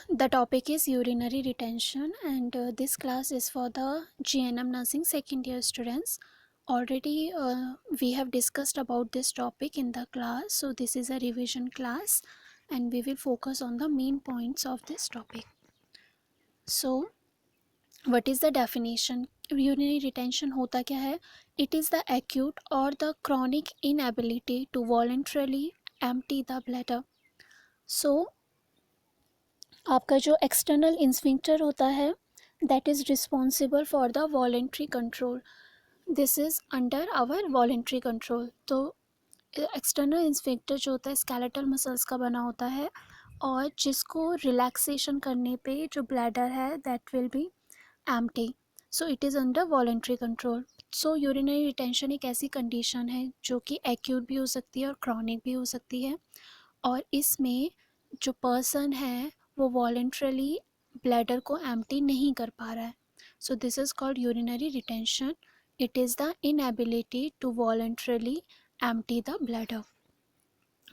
The topic is urinary retention, and this class is for the GNM nursing second year students. Already we have discussed about this topic in the class, so this is a revision class and we will focus on the main points of this topic. So what is the definition? Urinary retention होता क्या है? It is the acute or the chronic inability to voluntarily empty the bladder. So आपका जो external sphincter होता है that is responsible for the voluntary control. This is under our voluntary control. तो external sphincter जो होता है skeletal muscles का बना होता है और जिसको रिलैक्सेशन करने पे जो ब्लैडर है that will be empty. So it is under voluntary control. So urinary retention एक ऐसी कंडीशन है जो कि एक्यूट भी हो सकती है और क्रॉनिक भी हो सकती है, और इसमें जो पर्सन है वो वॉलेंट्रली ब्लैडर को एम्प्टी नहीं कर पा रहा है. So this is called urinary retention. It is the inability to voluntarily empty the bladder.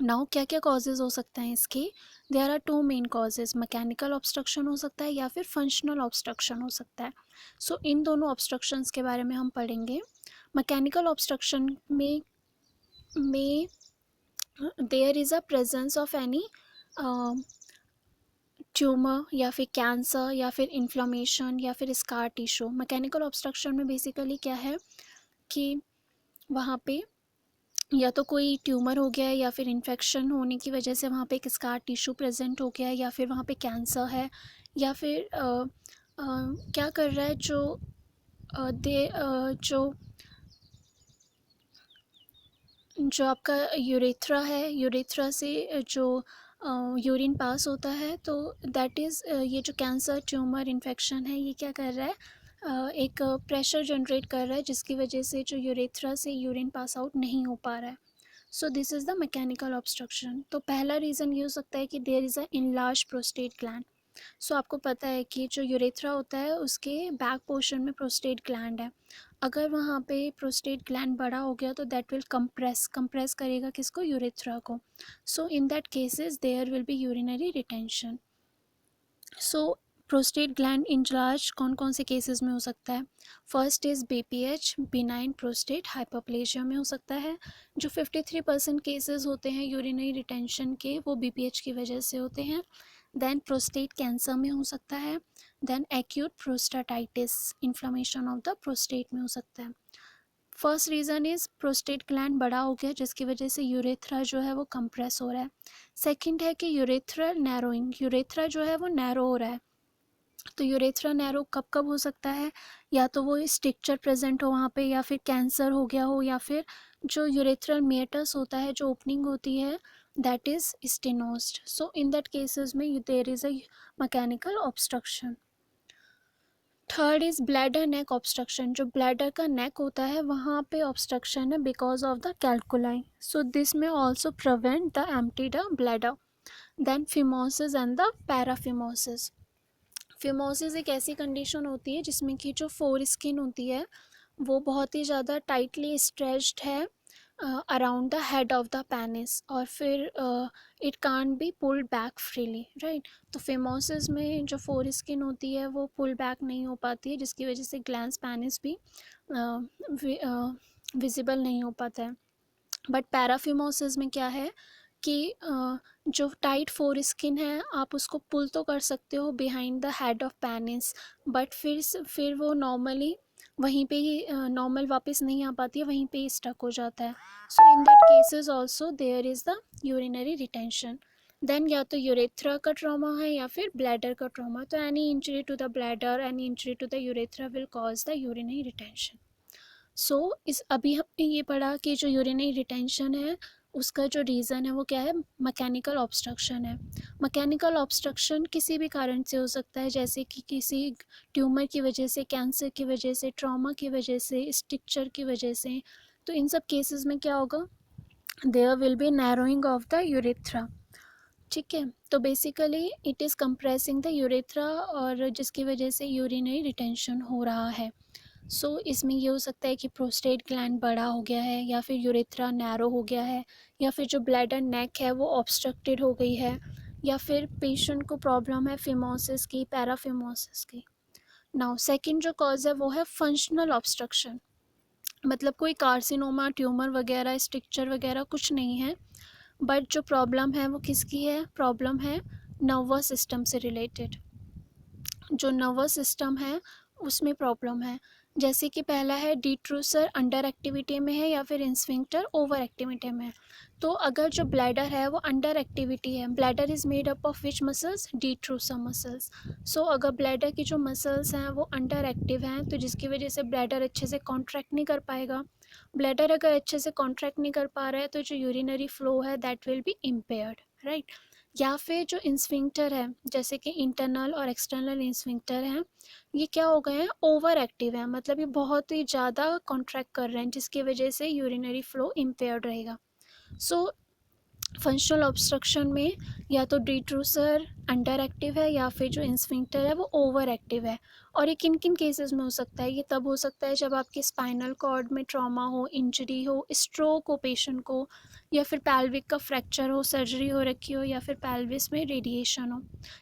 Now क्या क्या कॉजेज़ हो सकते हैं इसके? There are two main causes. Mechanical obstruction हो सकता है या फिर फंक्शनल ऑब्स्ट्रक्शन हो सकता है. सो इन दोनों ऑब्स्ट्रक्शंस के बारे में हम पढ़ेंगे. मैकेनिकल ऑब्स्ट्रक्शन में there is a presence of any tumour या फिर कैंसर या फिर इन्फ्लामेशन या फिर स्कार टिश्यू. मैकेनिकल ऑब्स्ट्रक्शन में बेसिकली क्या है कि वहाँ पे या तो कोई ट्यूमर हो गया है या फिर इन्फेक्शन होने की वजह से वहाँ पे एक स्कार टिश्यू प्रेजेंट हो गया है या फिर वहाँ पे कैंसर है या फिर क्या कर रहा है जो आपका यूरेथ्रा है, यूरेथ्रा से जो यूरिन पास होता है, तो दैट इज़ ये जो कैंसर ट्यूमर इन्फेक्शन है ये क्या कर रहा है, एक प्रेशर जनरेट कर रहा है जिसकी वजह से जो यूरेथ्रा से यूरिन पास आउट नहीं हो पा रहा है. So this is the mechanical obstruction. तो पहला रीज़न ये हो सकता है कि there is a enlarge prostate gland. So आपको पता है कि जो यूरेथ्रा होता है उसके बैक पोर्शन में प्रोस्टेट ग्लैंड है. अगर वहाँ पे प्रोस्टेट ग्लैंड बड़ा हो गया तो दैट विल कंप्रेस करेगा किसको? यूरेथ्रा को. So in that cases there will be urinary retention. So prostate gland enlarge कौन कौन से केसेस में हो सकता है? First is BPH, benign prostate hyperplasia में हो सकता है. जो 53% केसेस होते हैं यूरिनरी रिटेंशन के वो BPH की वजह से होते हैं. देन प्रोस्टेट कैंसर में हो सकता है. Then acute prostatitis, inflammation of the prostate में हो सकता है. First reason is prostate gland बड़ा हो गया जिसकी वजह से यूरेथ्रा जो है वो कंप्रेस हो रहा है. सेकंड है कि यूरेथ्रल नैरोइंग, यूरेथ्रा जो है वो नैरो हो रहा है. तो यूरेथ्रा नैरो कब कब हो सकता है? या तो वो स्ट्रक्चर प्रेजेंट हो वहाँ पे, या फिर कैंसर हो गया हो, या फिर जो यूरेथ्रल मेटस होता है जो ओपनिंग होती है that is stenosed. So in that cases में there is a mechanical obstruction. Third is bladder neck obstruction. जो ब्लैडर का नेक होता है वहाँ पे ऑब्स्ट्रक्शन है because of the calculi. So this may also prevent the empty the bladder. Then phimosis and the paraphimosis. Phimosis एक ऐसी condition होती है जिसमें कि जो फोर स्किन होती है वो बहुत ही ज़्यादा टाइटली स्ट्रेच्ड है around the head of the penis, और फिर it can't be pulled back freely, right. तो फिमोसिस में जो फोर स्किन होती है वो पुल बैक नहीं हो पाती है जिसकी वजह से ग्लैंस पेनिस भी विजिबल नहीं हो पाता है. बट पैराफिमोसिस में क्या है कि जो टाइट फोर स्किन है आप उसको पुल तो कर सकते हो behind the head of penis, but फिर वो नॉर्मली वहीं पे ही नॉर्मल वापस नहीं आ पाती है, वहीं पे ही स्टक हो जाता है. So in that cases also there is the urinary retention. Then या तो यूरेथ्रा का ट्रॉमा है या फिर ब्लैडर का ट्रॉमा. तो any injury to the bladder, any injury to the urethra will cause the urinary retention. So इस अभी हमने ये पढ़ा कि जो यूरिनरी रिटेंशन है उसका जो रीज़न है वो क्या है? मैकेनिकल ऑब्स्ट्रक्शन है. मैकेनिकल ऑब्स्ट्रक्शन किसी भी कारण से हो सकता है, जैसे कि किसी ट्यूमर की वजह से, कैंसर की वजह से, ट्रॉमा की वजह से, स्ट्रक्चर की वजह से. तो इन सब केसेस में क्या होगा? There will be narrowing of the urethra. ठीक है. तो basically it is compressing the urethra और जिसकी वजह से यूरिनरी रिटेंशन हो रहा है. सो इसमें ये हो सकता है कि प्रोस्टेट ग्लैंड बड़ा हो गया है, या फिर यूरेथ्रा नैरो हो गया है, या फिर जो ब्लैडर नेक है वो ऑब्स्ट्रक्टेड हो गई है, या फिर पेशेंट को प्रॉब्लम है फिमोसिस की, पैराफिमोसिस की। नाउ सेकंड जो कॉज है वो है फंक्शनल ऑब्स्ट्रक्शन, मतलब कोई कार्सिनोमा, ट्यूमर वगैरह, स्ट्रक्चर वगैरह कुछ नहीं है, बट जो प्रॉब्लम है वो किसकी है, प्रॉब्लम है नर्वस सिस्टम से रिलेटेड। जो नर्वस सिस्टम है उसमें प्रॉब्लम है। जैसे कि पहला है डिट्रूसर अंडर एक्टिविटी में है या फिर इंस्फिंक्टर ओवर एक्टिविटी में है। तो अगर जो ब्लैडर है वो अंडर एक्टिविटी है, bladder is made up of which muscles, detrusor muscles. So अगर ब्लैडर की जो मसल्स हैं वो अंडर एक्टिव हैं तो जिसकी वजह से ब्लैडर अच्छे से कॉन्ट्रैक्ट नहीं कर पाएगा। ब्लैडर अगर अच्छे से कॉन्ट्रैक्ट नहीं कर पा रहा है तो जो यूरिनरी फ्लो है that will be impaired, right. या फिर जो इंस्फिंक्टर है जैसे कि इंटरनल और एक्सटर्नल इंस्फिंक्टर हैं, ये क्या हो गए हैं, ओवर एक्टिव है, मतलब ये बहुत ही ज़्यादा कॉन्ट्रैक्ट कर रहे हैं जिसकी वजह से यूरिनरी फ्लो इम्पेयर्ड रहेगा। सो फंक्शनल ऑब्स्ट्रक्शन में या तो डिट्रूसर अंडर एक्टिव है या फिर जो इंस्फिंक्टर है वो ओवर एक्टिव है। और ये किन किन केसेस में हो सकता है, ये तब हो सकता है जब आपके स्पाइनल कॉर्ड में ट्रॉमा हो, इंजरी हो, स्ट्रोक हो पेशेंट को, या फिर पैल्विक का फ्रैक्चर हो, सर्जरी हो रखी हो, या फिर पैल्विस में रेडिएशन हो।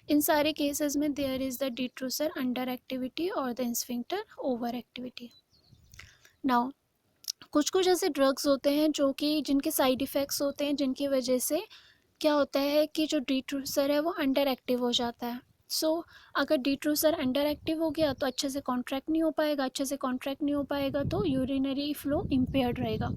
इन सारे केसेस में there is the detrusor under activity और the sphincter over activity. Now कुछ कुछ ऐसे ड्रग्स होते हैं जो कि जिनके साइड इफ़ेक्ट्स होते हैं जिनकी वजह से क्या होता है कि जो डिट्रूसर है वो अंडर एक्टिव हो जाता है। अगर डिट्रूसर अंडर एक्टिव हो गया तो अच्छे से कॉन्ट्रैक्ट नहीं हो पाएगा, अच्छे से कॉन्ट्रैक्ट नहीं हो पाएगा तो यूरिनरी फ्लो इम्पेयर्ड रहेगा।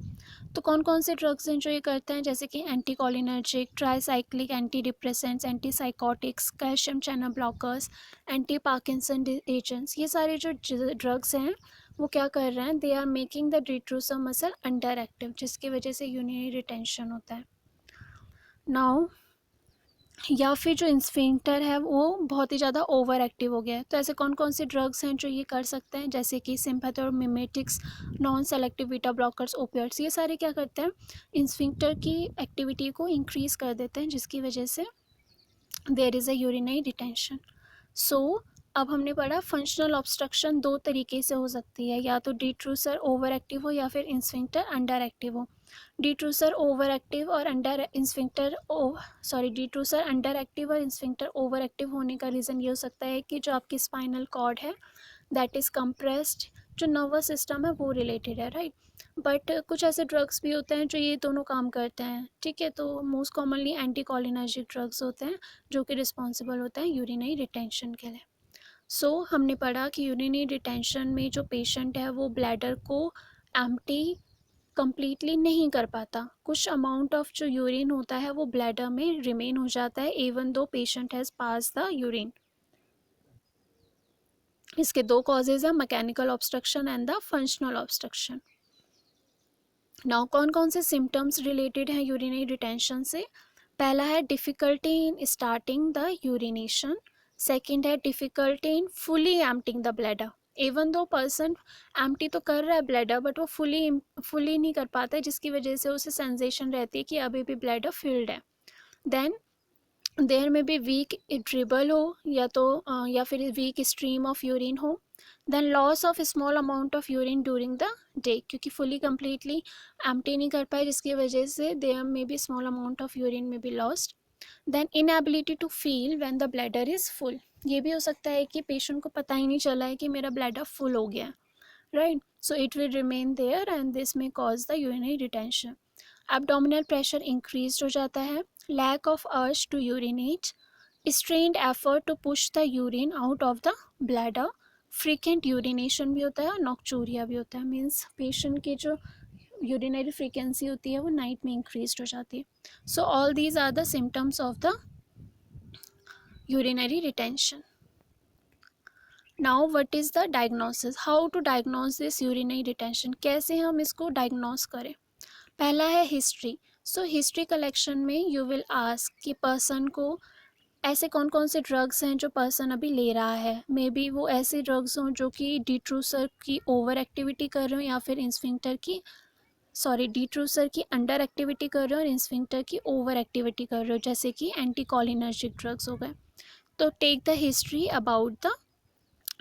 तो कौन कौन से ड्रग्स हैं जो ये करते हैं, जैसे कि anticholinergic, tricyclic anti depressants, anti psychotics, calcium channel blockers, anti Parkinson agents. ये सारे जो ड्रग्स हैं वो क्या कर रहे हैं, they are making the detrusor muscle underactive जिसकी वजह से यूरिनरी रिटेंशन होता है। नाउ या फिर जो इंस्फिंक्टर है वो बहुत ही ज़्यादा ओवर एक्टिव हो गया है। तो ऐसे कौन कौन से ड्रग्स हैं जो ये कर सकते हैं, जैसे कि sympathomimetics, non selective beta blockers, opiates, ये सारे क्या करते हैं, इंस्फिंक्टर की एक्टिविटी को इंक्रीज़ कर देते हैं जिसकी वजह से there is a urinary retention. So अब हमने पढ़ा फंक्शनल ऑब्स्ट्रक्शन दो तरीके से हो सकती है, या तो डिट्रूसर ओवर एक्टिव हो या फिर इंस्फिंक्टर अंडर एक्टिव हो। डिट्रूसर ओवर एक्टिव और अंडर इंस्फिंक्टर डिट्रूसर अंडर एक्टिव और इंस्फिंक्टर ओवर एक्टिव होने का रीज़न ये हो सकता है कि जो आपकी स्पाइनल कॉर्ड है दैट इज़ कंप्रेस्ड, जो नर्वस सिस्टम है वो रिलेटेड है, राइट। बट कुछ ऐसे ड्रग्स भी होते हैं जो ये दोनों काम करते हैं, ठीक है। तो मोस्ट कॉमनली एंटीकोलिनर्जिक ड्रग्स होते हैं जो कि रिस्पॉन्सिबल होते हैं यूरिनरी रिटेंशन के लिए। हमने पढ़ा कि यूरिनरी रिटेंशन में जो पेशेंट है वो ब्लैडर को एम्प्टी कंप्लीटली नहीं कर पाता, कुछ अमाउंट ऑफ जो यूरिन होता है वो ब्लैडर में रिमेन हो जाता है even though patient has pass the urine. इसके दो कॉजेज हैं, mechanical obstruction and the functional obstruction. Now कौन कौन से सिम्टम्स रिलेटेड हैं यूरिनरी रिटेंशन से, पहला है difficulty in starting the urination, second है difficulty in fully emptying the bladder. Even though person empty तो कर रहा है ब्लैडर बट वो फुली नहीं कर पाता है जिसकी वजह से उसे सेंसेशन रहती है कि अभी भी ब्लैडर फिल्ड है। देन देयर में भी वीक ड्रिबल हो या फिर वीक स्ट्रीम ऑफ यूरिन हो। Then loss of small amount of urine during the day, क्योंकि फुली कम्प्लीटली एम्प्टी नहीं कर पाए जिसकी वजह से देयर में भी small amount of urine may be lost. Then inability to feel when the bladder is full, ये भी हो सकता है कि पेशेंट को पता ही नहीं चला है कि मेरा ब्लैडर फुल हो गया, right. So it will remain there and this may cause the urinary retention. Abdominal pressure increase हो जाता है, lack of urge to urinate, strained effort to push the urine out of the bladder, frequent urination भी होता है और नॉक्चूरिया भी होता है, मीन्स पेशेंट की जो यूरिनरी फ्रीक्वेंसी होती है वो नाइट में इंक्रीज हो जाती है। So all these are the symptoms of the urinary retention. Now what is the diagnosis, how to diagnose this urinary retention, कैसे हम इसको डायग्नोज करें। पहला है हिस्ट्री। हिस्ट्री कलेक्शन में यू विल आस्क कि पर्सन को ऐसे कौन कौन से ड्रग्स हैं जो पर्सन अभी ले रहा है, मे बी वो ऐसे ड्रग्स हों जो कि डिट्रूसर की ओवर एक्टिविटी कर रहे हो या फिर डिट्रूसर की अंडर एक्टिविटी कर रहे हो और इंस्फिंक्टर की ओवर एक्टिविटी कर रहे हो, जैसे कि एंटीकोलिनर्जिक ड्रग्स हो गए। तो take the history about the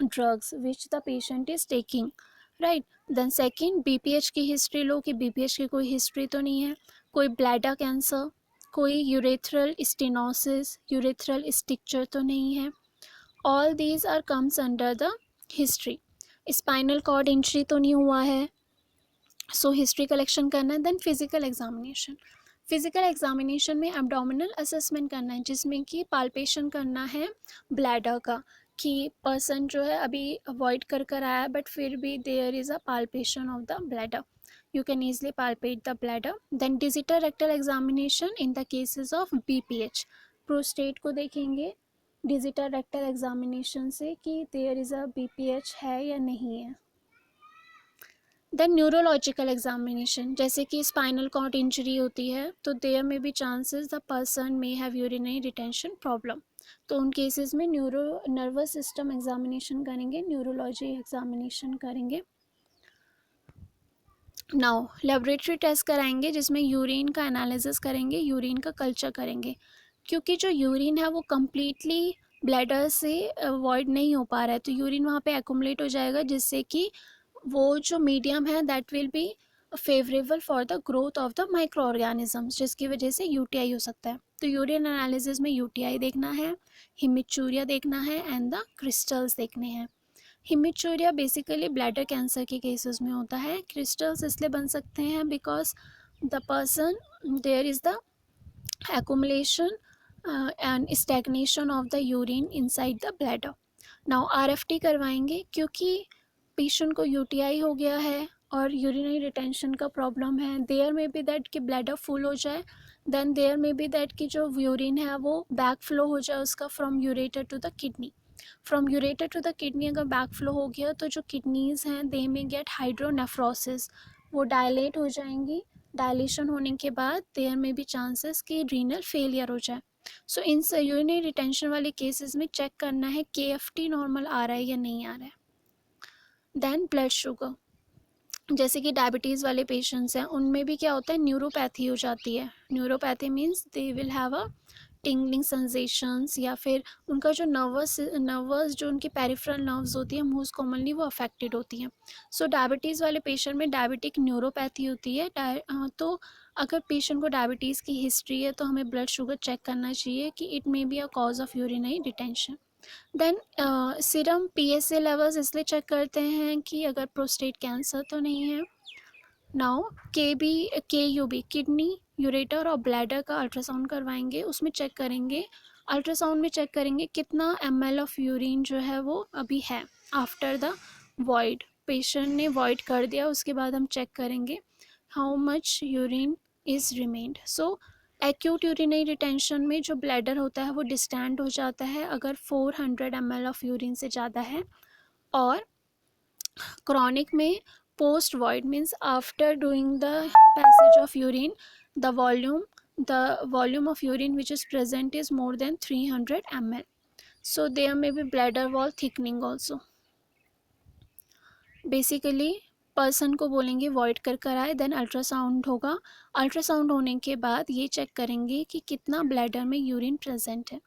drugs which the patient is taking, right. Then second BPH की हिस्ट्री लो कि बीपीएच की कोई हिस्ट्री तो नहीं है, कोई ब्लैडर कैंसर, कोई यूरेथ्रल स्टेनोसिस, यूरेथ्रल स्टिक्चर तो नहीं है. All these are comes under the history. Spinal cord injury तो नहीं हुआ है, सो हिस्ट्री कलेक्शन करना है. Then physical examination. Physical examination में एब्डोमिनल असेसमेंट करना है, जिसमें कि पाल्पेशन करना है ब्लैडर का, कि पर्सन जो है अभी अवॉइड कर कर आया बट फिर भी there is a palpation of the bladder. You can easily palpate the bladder. Then digital rectal examination in the cases of BPH. Prostate को देखेंगे digital rectal examination से कि there is a BPH है या नहीं है. Then neurological examination, जैसे कि spinal cord injury होती है तो there may be chances the person may have urinary retention problem. तो उन cases में nervous system examination करेंगे, neurology examination करेंगे. नाउ लेबोरेटरी टेस्ट कराएंगे, जिसमें यूरिन का एनालिसिस करेंगे, यूरिन का कल्चर करेंगे, क्योंकि जो यूरिन है वो कम्प्लीटली ब्लैडर से अवॉइड नहीं हो पा रहा है, तो यूरिन वहाँ पे एक्यूमुलेट हो जाएगा, जिससे कि वो जो मीडियम है that will be favourable for the growth of the micro organisms, जिसकी वजह से यूटीआई हो सकता है. तो यूरिन एनालिसिस में यूटीआई देखना है, हिमिचूरिया देखना है एंड द क्रिस्टल्स देखने हैं. हिमिचूरिया बेसिकली ब्लैडर कैंसर के केसेस में होता है. क्रिस्टल्स इसलिए बन सकते हैं because the person there is the accumulation and stagnation of the urine inside the bladder. Now RFT करवाएंगे, क्योंकि पेशेंट को यूटीआई हो गया है और यूरिनरी रिटेंशन का प्रॉब्लम है. देयर में भी दैट कि ब्लैडर फुल हो जाए, देन देयर में भी दैट कि जो यूरिन है वो बैक फ्लो हो जाए उसका from ureter to the kidney. From ureter to the kidney अगर बैक फ्लो हो गया तो जो किडनीज़ हैं दे में गेट हाइड्रोनेफ्रोसिस, वो डायलेट हो जाएंगी. डायलेशन होने के बाद देयर में भी चांसेस कि रीनल फेलियर हो जाए. सो इन यूरिनरी रिटेंशन वाले केसेस में चेक करना है KFT नॉर्मल आ रहा है या नहीं आ रहा है. देन ब्लड शुगर, जैसे कि डायबिटीज़ वाले पेशेंट्स हैं उनमें भी क्या होता है, न्यूरोपैथी हो जाती है. Neuropathy means they will have a tingling sensations, या फिर उनका जो नर्वस जो उनकी पेरिफेरल नर्व्स होती है मोस्ट कॉमनली वो अफेक्टेड होती हैं. सो डायबिटीज़ वाले पेशेंट में डायबिटिक न्यूरोपैथी होती है. तो अगर पेशेंट को डायबिटीज़ की हिस्ट्री है तो हमें ब्लड शुगर चेक करना चाहिए कि it may be a cause of urinary retention. Then serum PSA levels इसलिए चेक करते हैं कि अगर प्रोस्टेट कैंसर तो नहीं है. नाउ KUB किडनी, यूरेटर और ब्लैडर का अल्ट्रासाउंड करवाएंगे, उसमें चेक करेंगे, अल्ट्रासाउंड में चेक करेंगे कितना ml ऑफ यूरिन जो है वो अभी है आफ्टर द वॉइड. पेशेंट ने वॉइड कर दिया उसके बाद हम चेक करेंगे how much urine is remained. So acute urinary retention में जो ब्लैडर होता है वो डिस्टेंड हो जाता है अगर 400 ml ऑफ यूरिन से ज़्यादा है. और क्रॉनिक में post void means after doing the passage of urine the volume of urine which is present is more than 300 ml. So there may be bladder wall thickening also. Basically person को बोलेंगे void कर कर आए, then ultrasound होगा. Ultrasound होने के बाद ये चेक करेंगे कि कितना ब्लैडर में यूरिन प्रेजेंट है.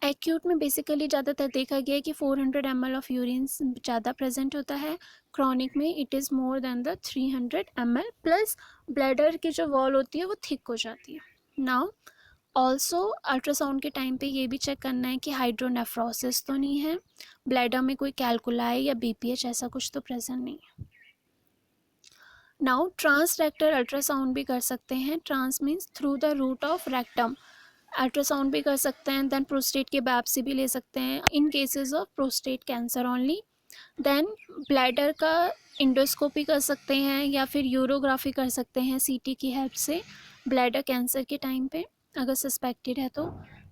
एक्यूट में बेसिकली ज़्यादातर देखा गया है कि 400 ml ऑफ यूरिन ज़्यादा प्रेजेंट होता है. क्रॉनिक में it is more than the 300 ml plus bladder की जो वॉल होती है वो थिक हो जाती है. नाउ ऑल्सो अल्ट्रासाउंड के टाइम पे ये भी चेक करना है कि हाइड्रोनेफ्रोसिस तो नहीं है, ब्लैडर में कोई कैलकुलाई या BPH ऐसा कुछ तो प्रेजेंट नहीं है. नाउ ट्रांसरेक्टल अल्ट्रासाउंड भी कर सकते हैं. Trans means through the route of rectum ultrasound भी कर सकते हैं. देन प्रोस्टेट के बायोप्सी भी ले सकते हैं in cases of prostate cancer only. Then bladder का इंडोस्कोपी कर सकते हैं या फिर यूरोग्राफी कर सकते हैं CT की हेल्प से ब्लैडर कैंसर के टाइम पे अगर सस्पेक्टेड है तो.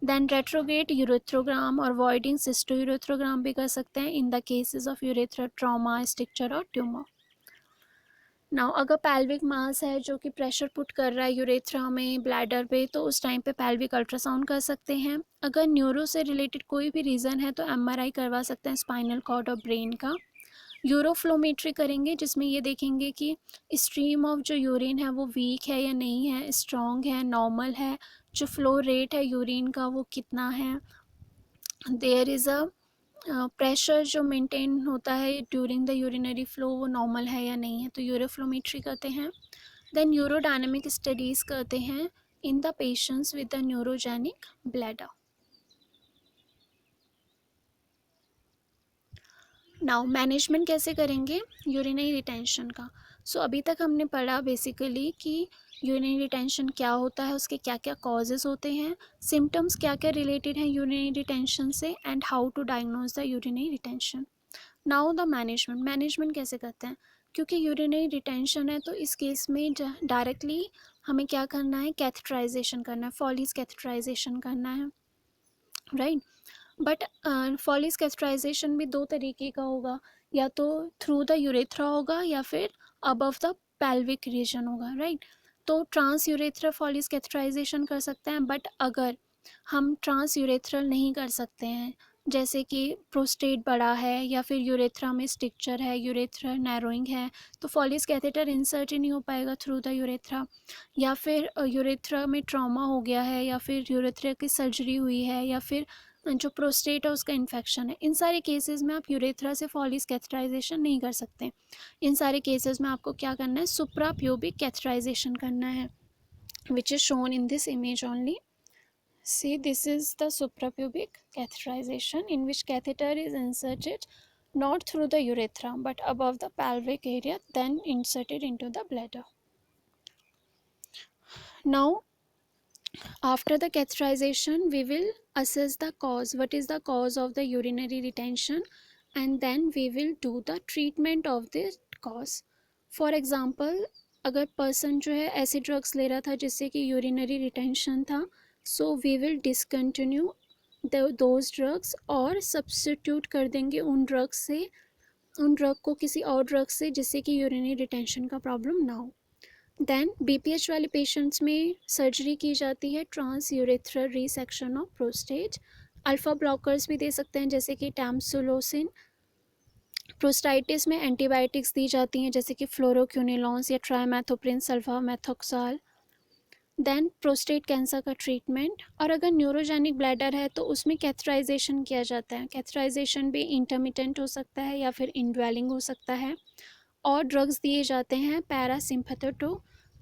देन रेट्रोग्रेड यूरेथ्रोग्राम और वॉइडिंग सिस्टोयूरेथ्रोग्राम भी कर सकते हैं in the cases of urethra trauma, stricture और ट्यूमर. नाउ अगर पैल्विक मास है जो कि प्रेशर पुट कर रहा है यूरेथ्रा में, ब्लैडर पे, तो उस टाइम पे पैल्विक अल्ट्रासाउंड कर सकते हैं. अगर न्यूरो से रिलेटेड कोई भी रीज़न है तो MRI करवा सकते हैं स्पाइनल कॉर्ड और ब्रेन का. यूरोफ्लोमेट्री करेंगे जिसमें ये देखेंगे कि स्ट्रीम ऑफ जो यूरिन है वो वीक है या नहीं है, स्ट्रॉन्ग है, नॉर्मल है, जो फ्लो रेट है यूरिन का वो कितना है, देयर इज़ अ प्रेशर जो मेंटेन होता है ड्यूरिंग द यूरिनरी फ्लो वो नॉर्मल है या नहीं है, तो यूरोफ्लोमेट्री करते हैं. देन यूरोडायनेमिक स्टडीज़ करते हैं in the patients with the neurogenic bladder. Now management कैसे करेंगे यूरिनरी रिटेंशन का. सो अभी तक हमने पढ़ा बेसिकली कि यूरिनरी रिटेंशन क्या होता है, उसके क्या क्या कॉजेज़ होते हैं, सिम्टम्स क्या क्या रिलेटेड हैं यूरिनरी रिटेंशन से, and how to diagnose the urinary retention. Now the management कैसे करते हैं. क्योंकि यूरिनरी रिटेंशन है तो इस केस में डायरेक्टली हमें क्या करना है, कैथेटराइजेशन करना है, फॉलीज कैथेटराइजेशन करना है, राइट. बट फॉलीज कैस्ट्राइजेशन भी दो तरीके का होगा, या तो थ्रू द यूरेथ्रा होगा या फिर अबव द पेल्विक रीजन होगा, राइट. तो ट्रांस यूरेथ्रा फॉलीज कैस्ट्राइजेशन कर सकते हैं. बट अगर हम ट्रांस यूरेथ्रल नहीं कर सकते हैं, जैसे कि प्रोस्टेट बड़ा है या फिर यूरेथ्रा में स्टिक्चर है, यूरेथ्रा नैरोइंग है, तो फॉलीज कैथेटर इंसर्ट ही नहीं हो पाएगा थ्रू द यूरेथ्रा. या फिर यूरेथ्रा में ट्रॉमा हो गया है, या फिर यूरेथ्रा की सर्जरी हुई है, या फिर जो प्रोस्टेट है उसका इन्फेक्शन है, इन सारे केसेस में आप यूरेथ्रा से फॉलीज कैथेटराइजेशन नहीं कर सकते. इन सारे केसेस में आपको क्या करना है, सुप्रा प्यूबिक कैथेटराइजेशन करना है, which is shown in this image only. See, this is the suprapubic catheterization in which catheter is inserted not through the urethra but above the pelvic area, then inserted into the bladder. Now, after the catheterization, we will assess the cause. What is the cause of the urinary retention? And then we will do the treatment of this cause. For example, अगर person जो है ऐसे drugs ले रहा था जिससे कि urinary retention था, so we will discontinue those drugs और सब्स्टिट्यूट कर देंगे उन ड्रग को किसी और ड्रग से जिससे कि यूरिनरी रिटेंशन का प्रॉब्लम ना हो. देन बीपीएच वाले पेशेंट्स में सर्जरी की जाती है, trans urethral resection of prostate. Alpha blockers भी दे सकते हैं जैसे कि टैमसुलोसिन. प्रोस्टाइटिस में एंटीबायोटिक्स दी जाती हैं जैसे कि फ्लोरोक्यूनिलॉन्स या ट्राइमेथोप्रिन सल्फामेथोक्साल. देन प्रोस्टेट कैंसर का ट्रीटमेंट. और अगर न्यूरोजेनिक ब्लैडर है तो उसमें कैथेटराइजेशन किया जाता है. कैथेटराइजेशन भी इंटरमिटेंट हो सकता है या फिर इनड्वेलिंग हो सकता है. और ड्रग्स दिए जाते हैं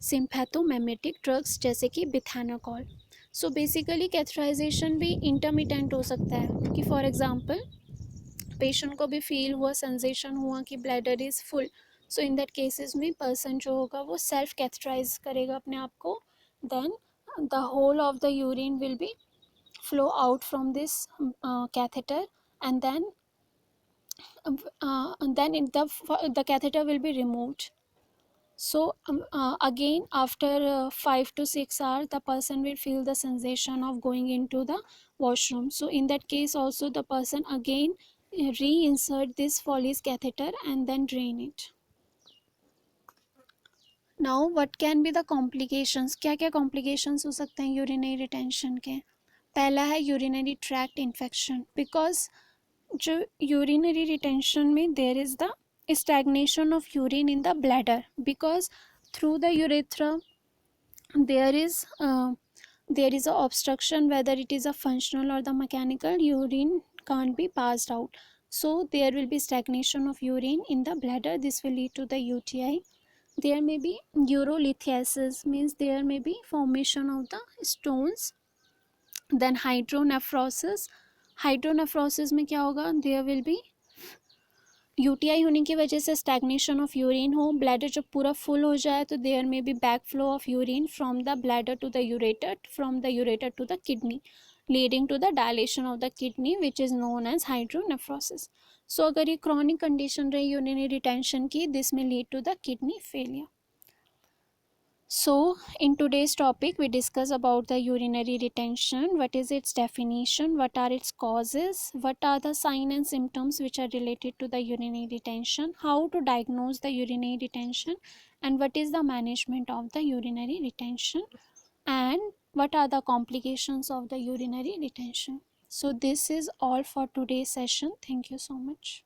सिम्पैथोमेमेटिक ड्रग्स जैसे कि बिथैनाकॉल. सो बेसिकली कैथेटराइजेशन भी इंटरमिटेंट हो सकता है कि फॉर एग्जांपल पेशेंट को भी फील हुआ, सेंसेशन हुआ कि bladder is full, so in that cases में पर्सन जो होगा वो सेल्फ कैथेटराइज करेगा अपने आप को. Then the whole of the urine will be flow out from this catheter, and then the catheter will be removed. So again after 5 to 6 hours the person will feel the sensation of going into the washroom. So in that case also the person again reinsert this Foley's catheter and then drain it. Now what can be the complications. क्या क्या complications हो सकते हैं urinary retention के. पहला है urinary tract infection. Because जो urinary retention में there is the stagnation of urine in the bladder, because through the urethra there is a obstruction, whether it is a functional or the mechanical, urine can't be passed out, so there will be stagnation of urine in the bladder. This will lead to the UTI. There may be urolithiasis, means there may be formation of the stones. Then hydronephrosis में क्या होगा, there will be UTI होने की वजह से stagnation of urine हो, bladder जब पूरा फुल हो जाए तो there may be back flow of urine from the bladder to the ureter, from the ureter to the kidney, leading to the dilation of the kidney which is known as hydronephrosis. So अगर ये chronic condition रही urinary retention की, this may lead to the kidney failure. So in today's topic we discuss about the urinary retention, what is its definition, what are its causes, what are the signs and symptoms which are related to the urinary retention, how to diagnose the urinary retention, and what is the management of the urinary retention, and what are the complications of the urinary retention. So this is all for today's session. Thank you so much.